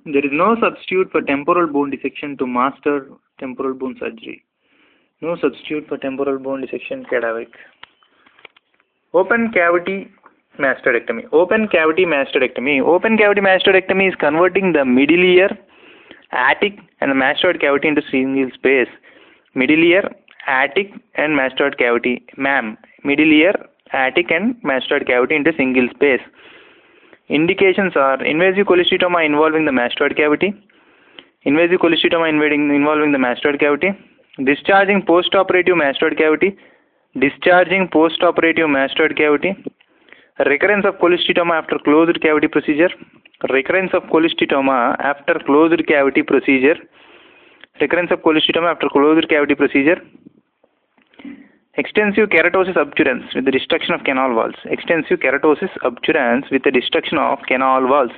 There is no substitute for temporal bone dissection to master temporal bone surgery. No substitute for temporal bone dissection cadaveric. Open cavity mastoidectomy. Open cavity mastoidectomy. Open cavity mastoidectomy is converting the middle ear, attic and the mastoid cavity into single space. Middle ear, attic and mastoid cavity. Middle ear, attic and mastoid cavity into single space. Indications are invasive cholesteatoma involving the mastoid cavity, invasive cholesteatoma involving the mastoid cavity, discharging post-operative mastoid cavity, discharging post-operative mastoid cavity, recurrence of cholesteatoma after closed cavity procedure, recurrence of cholesteatoma after closed cavity procedure, recurrence of cholesteatoma after closed cavity procedure, extensive keratosis obturans with the destruction of canal walls. Extensive keratosis obturans with the destruction of canal walls.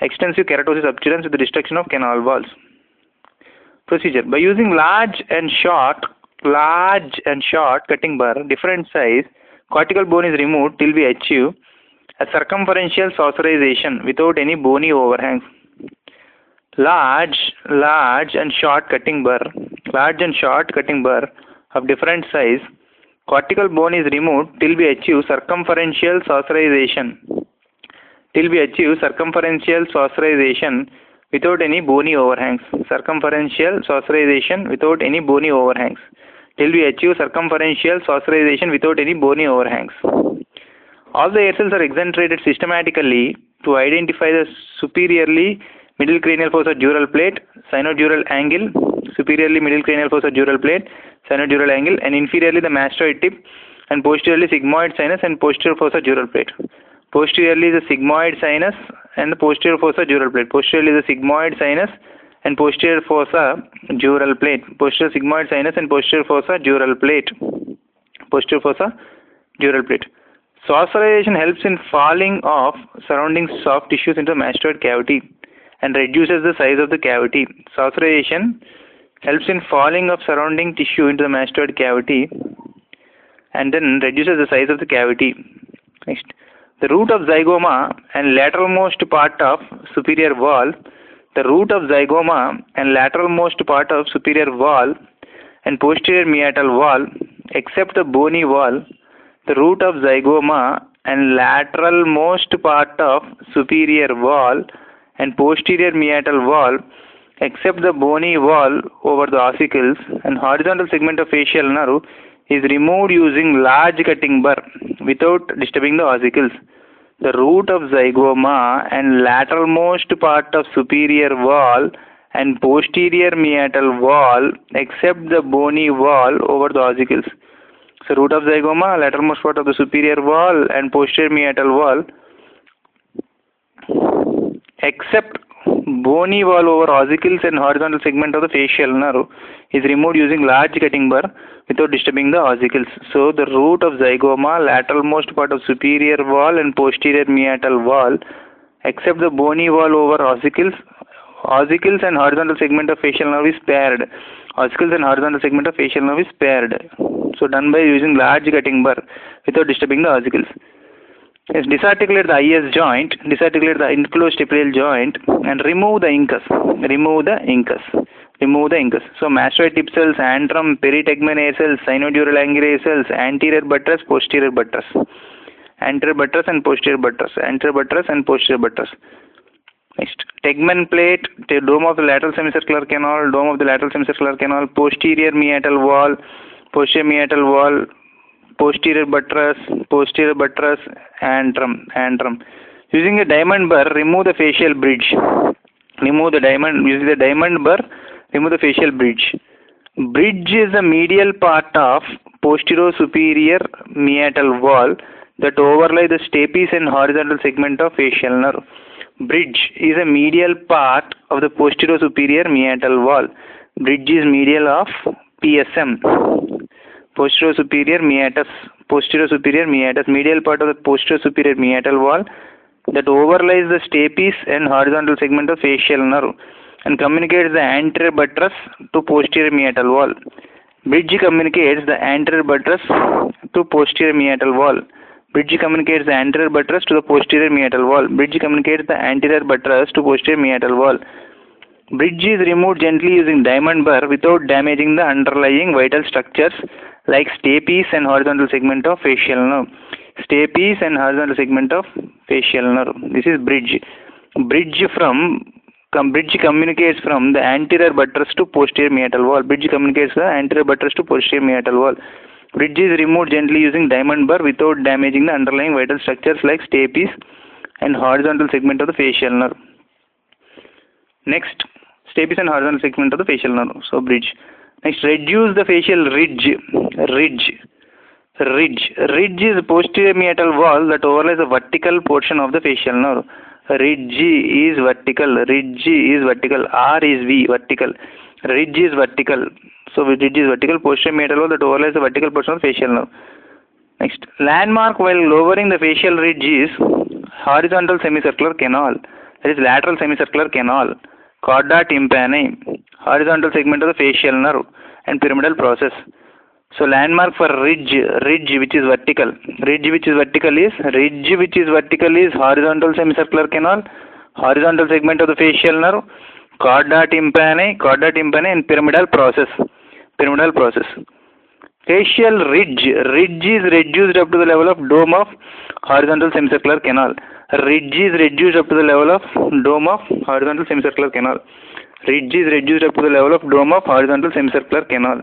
Extensive keratosis obturans with the destruction of canal walls. Procedure. By using large and short cutting burr, different size, cortical bone is removed till we achieve a circumferential saucerization without any bony overhangs. Large and short cutting burr of different size, cortical bone is removed till we achieve circumferential saucerization. Without any bony overhangs. Circumferential saucerization without any bony overhangs. Till we achieve circumferential saucerization without any bony overhangs. All the air cells are excentrated systematically to identify the superiorly middle cranial fossa dural plate, sinodural angle, superiorly middle cranial fossa dural plate, sinodural angle, and inferiorly the mastoid tip, and posteriorly sigmoid sinus and posterior fossa dural plate. Posteriorly the sigmoid sinus and the posterior fossa dural plate. Posteriorly the sigmoid sinus and posterior fossa dural plate. Posterior sigmoid sinus and posterior fossa dural plate. Posterior fossa dural plate. Saucerization helps in falling of surrounding soft tissues into the mastoid cavity and reduces the size of the cavity. Saucerization helps in falling of surrounding tissue into the mastoid cavity and then reduces the size of the cavity. Next. The root of zygoma and lateralmost part of superior wall. The root of zygoma and lateralmost part of superior wall and posterior meatal wall, except the bony wall. The root of zygoma and lateralmost part of superior wall and posterior meatal wall, except the bony wall over the ossicles and horizontal segment of facial nerve, is removed using large cutting burr without disturbing the ossicles. The root of zygoma and lateralmost part of superior wall and posterior meatal wall, except the bony wall over the ossicles. So root of zygoma, lateralmost part of the superior wall and posterior meatal wall, except bony wall over ossicles and horizontal segment of the facial nerve, is removed using large cutting burr without disturbing the ossicles. So the root of zygoma, lateralmost part of superior wall and posterior meatal wall, except the bony wall over ossicles and horizontal segment of facial nerve is spared. Ossicles and horizontal segment of facial nerve is spared. So done by using large cutting burr without disturbing the ossicles. Yes, disarticulate the IS joint, disarticulate the enclosed epithelial joint, and remove the incus. So mastoid tip cells, antrum, peritegmen A cells, sinodural angulae cells, anterior buttress, posterior buttress. Anterior buttress and posterior buttress. Anterior buttress and posterior buttress. Next, tegmen plate, dome of the lateral semicircular canal, dome of the lateral semicircular canal, posterior meatal wall, posterior buttress, antrum. Using a diamond burr, remove the facial bridge. Using the diamond burr, remove the facial bridge. Bridge is the medial part of posterior-superior meatal wall that overlay the stapes and horizontal segment of facial nerve. Bridge is a medial part of the posterior-superior meatal wall. Bridge is medial of PSM. Posterior superior meatus, medial part of the posterior superior meatal wall that overlies the stapes and horizontal segment of facial nerve and communicates the anterior buttress to posterior meatal wall. Bridge communicates the anterior buttress to posterior meatal wall. Bridge communicates the anterior buttress to the posterior meatal wall. Bridge communicates the anterior buttress to posterior meatal wall. Bridge is removed gently using diamond burr without damaging the underlying vital structures like stapes and horizontal segment of facial nerve. Stapes and horizontal segment of facial nerve. This is bridge. Bridge communicates from the anterior buttress to posterior meatal wall. Bridge communicates the anterior buttress to posterior meatal wall. Bridge is removed gently using diamond burr without damaging the underlying vital structures like stapes and horizontal segment of the facial nerve. Next, stapes and horizontal segment of the facial nerve. So bridge. Next, reduce the facial ridge. Ridge is the posterior meatal wall that overlies the vertical portion of the facial nerve. Ridge is vertical. Ridge is vertical. R is V, vertical. Ridge is vertical. So ridge is vertical. Posterior meatal wall that overlies the vertical portion of the facial nerve. Next, landmark while lowering the facial ridge is horizontal semicircular canal. That is lateral semicircular canal. Chorda tympani, horizontal segment of the facial nerve, and pyramidal process. So landmark for ridge which is vertical. Ridge which is vertical is horizontal semicircular canal, horizontal segment of the facial nerve, chorda tympani, and pyramidal process. Facial ridge is reduced up to the level of dome of horizontal semicircular canal. Ridge is reduced up to the level of dome of horizontal semicircular canal. Ridge is reduced up to the level of dome of horizontal semicircular canal.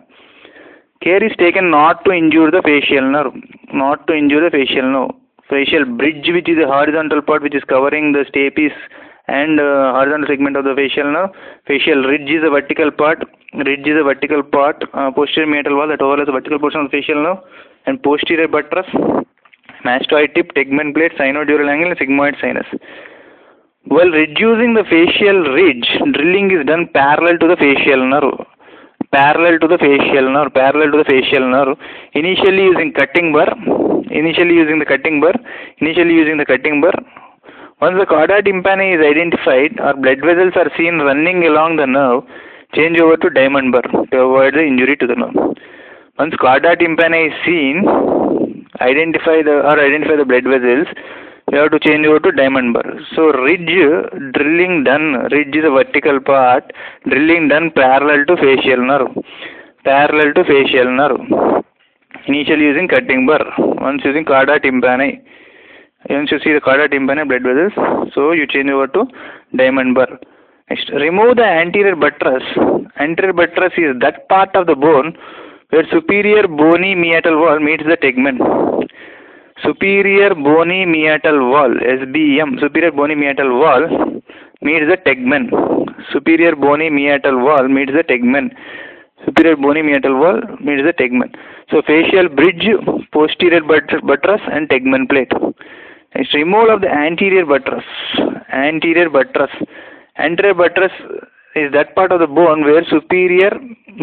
Care is taken not to injure the facial nerve. Facial bridge, which is a horizontal part which is covering the stapes and horizontal segment of the facial nerve. Facial ridge is a vertical part. Posterior meatal wall that overlies the vertical portion of the facial nerve, and posterior buttress, mastoid tip, tegment plate, sinodural angle, and sigmoid sinus. While reducing the facial ridge, drilling is done parallel to the facial nerve. Initially using cutting burr. Once the chorda tympani is identified or blood vessels are seen running along the nerve, change over to diamond burr to avoid the injury to the nerve. Once chorda tympani is seen, identify the blood vessels, you have to change over to diamond burr. So ridge drilling done. Ridge is a vertical part. Drilling done parallel to facial nerve. Initially using cutting burr. Once using chorda tympani. Once you see the chorda tympani blood vessels, so you change over to diamond burr. Next, remove the anterior buttress. Anterior buttress is that part of the bone where superior bony meatal wall meets the tegment. Superior bony meatal wall, SBM, superior bony meatal wall meets the tegment. Superior bony meatal wall meets the tegment. So facial bridge, posterior buttress, and tegment plate. Next, removal of the anterior buttress. Anterior buttress is that part of the bone where superior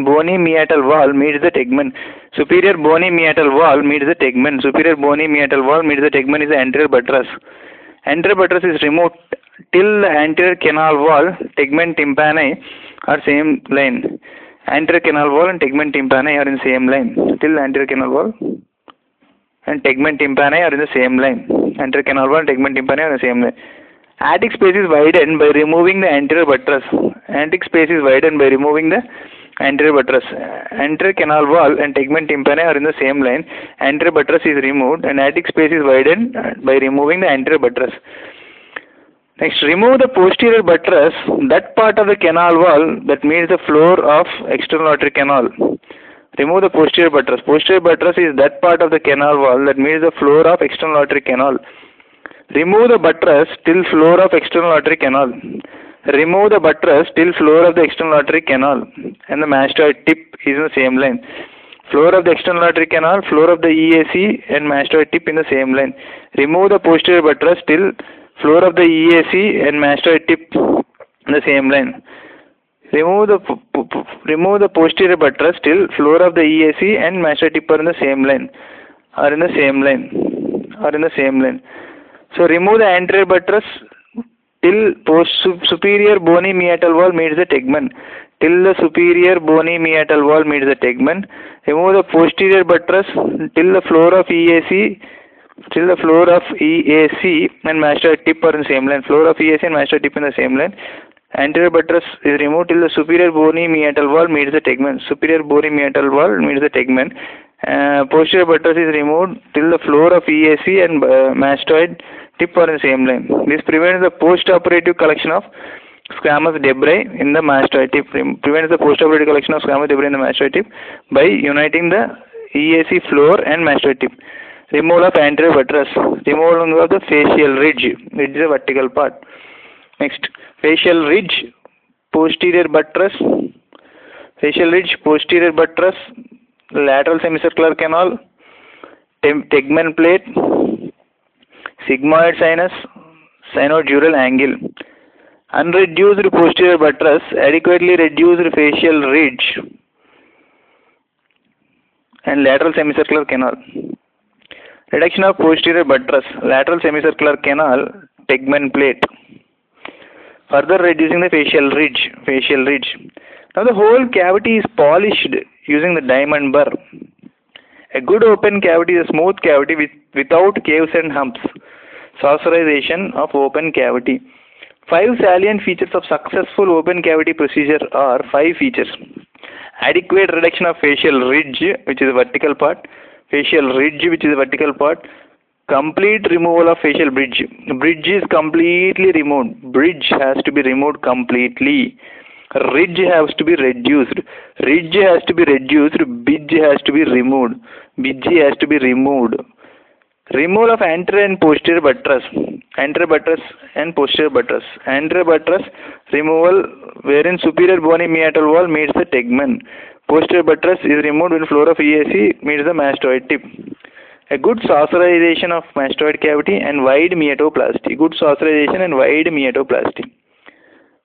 bony meatal wall meets the tegment. Superior bony meatal wall meets the tegment is the anterior buttress. Anterior buttress is removed till the anterior canal wall, tegment tympani are same line. Anterior canal wall and tegment tympani are in same line. Till the anterior canal wall and tegment tympani are in the same line. Anterior canal wall and tegment tympani are in the same line. Attic space is widened by removing the anterior buttress. Anterior canal wall and tegment tympani are in the same line. Anterior buttress is removed and attic space is widened by removing the anterior buttress. Next, remove the posterior buttress, that part of the canal wall that meets the floor of external auditory canal. Remove the posterior buttress. Posterior buttress is that part of the canal wall that meets the floor of external auditory canal. Remove the buttress till floor of external auditory canal. And the mastoid tip is in the same line. Floor of the external auditory canal, floor of the EAC and mastoid tip in the same line. Remove the posterior buttress till floor of the EAC and mastoid tip in the same line. Remove the posterior buttress till floor of the EAC and mastoid tip are in the same line. So remove the anterior buttress till superior bony meatal wall meets the tegment. Remove the posterior buttress till the floor of EAC till the floor of EAC and mastoid tip are in the same line. Floor of EAC and mastoid tip in the same line. Anterior buttress is removed till the superior bony meatal wall meets the tegmen. Superior bony meatal wall meets the tegmen. Posterior buttress is removed till the floor of EAC and mastoid tip are in the same line. This prevents the post-operative collection of squamous debris in the mastoid tip. Prevents the post-operative collection of squamous debris in the mastoid tip by uniting the EAC floor and mastoid tip. Removal of anterior buttress. Removal of the facial ridge. Ridge is a vertical part. Next, facial ridge, posterior buttress. Facial ridge, posterior buttress, lateral semicircular canal, tegmen plate, sigmoid sinus, sinodural angle. Unreduced posterior buttress, adequately reduced facial ridge and lateral semicircular canal. Reduction of posterior buttress, lateral semicircular canal, tegmen plate. Further reducing the facial ridge. Now the whole cavity is polished using the diamond burr. A good open cavity is a smooth cavity without caves and humps. Saucerization of open cavity. 5 salient features of successful open cavity procedure are 5 features. Adequate reduction of facial ridge, which is a vertical part. Complete removal of facial bridge. Bridge is completely removed. Bridge has to be removed completely. Ridge has to be reduced. Bridge has to be removed. Removal of anterior and posterior buttress. Anterior buttress removal wherein superior bony meatal wall meets the tegmen. Posterior buttress is removed when floor of EAC meets the mastoid tip. A good saucerization of mastoid cavity and wide meatoplasty.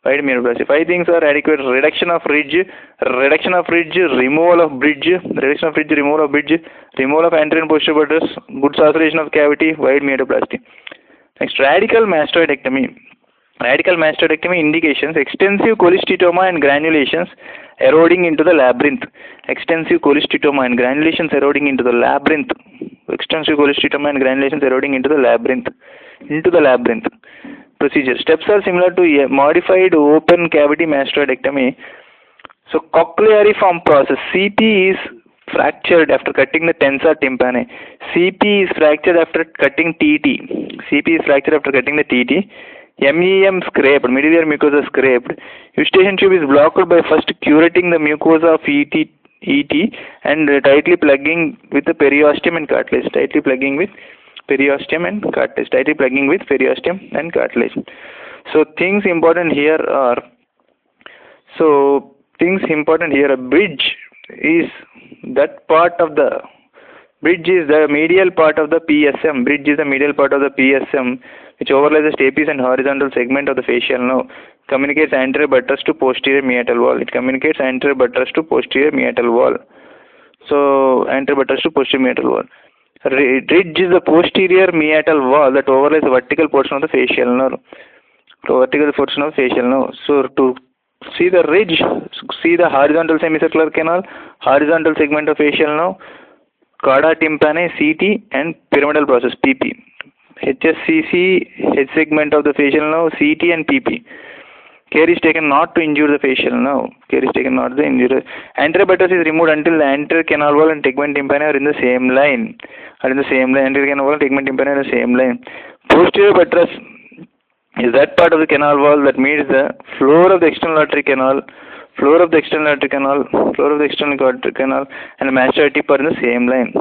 5 things are adequate reduction of ridge, removal of bridge, removal of anterior and posterior buttress, good saucerization of cavity, wide meatoplasty. Next, radical mastoidectomy. Radical mastoidectomy indications: extensive cholecystoma and granulations eroding into the labyrinth. Extensive cholecystoma and granulations eroding into the labyrinth. Procedure. Steps are similar to a modified open cavity mastoidectomy. So cochleariform process. CP is fractured after cutting the tensor tympani. CP is fractured after cutting TT. MEM scraped, middle mucosa scraped. Eustachian tube is blocked by first curating the mucosa of ET and tightly plugging with the periosteum and cartilage. So things important here are, a bridge is that part of the bridge is the medial part of the PSM. Which overlies the stapes and horizontal segment of the facial nerve. Communicates anterior buttress to posterior meatal wall. Ridge is the posterior meatal wall that overlies the vertical portion of the facial nerve. So to see the ridge, see the horizontal semicircular canal, horizontal segment of facial nerve, cauda tympani, CT, and pyramidal process, PP. HSCC, head segment of the facial nerve, CT and PP. Care is taken not to injure the facial nerve. Anterior buttress is removed until the anterior canal wall and tegmen tympani are in the same line. Anterior canal wall and tegmen tympani are in the same line. Posterior buttress is that part of the canal wall that meets the floor of the external artery canal, and the mastoid tip are in the same line.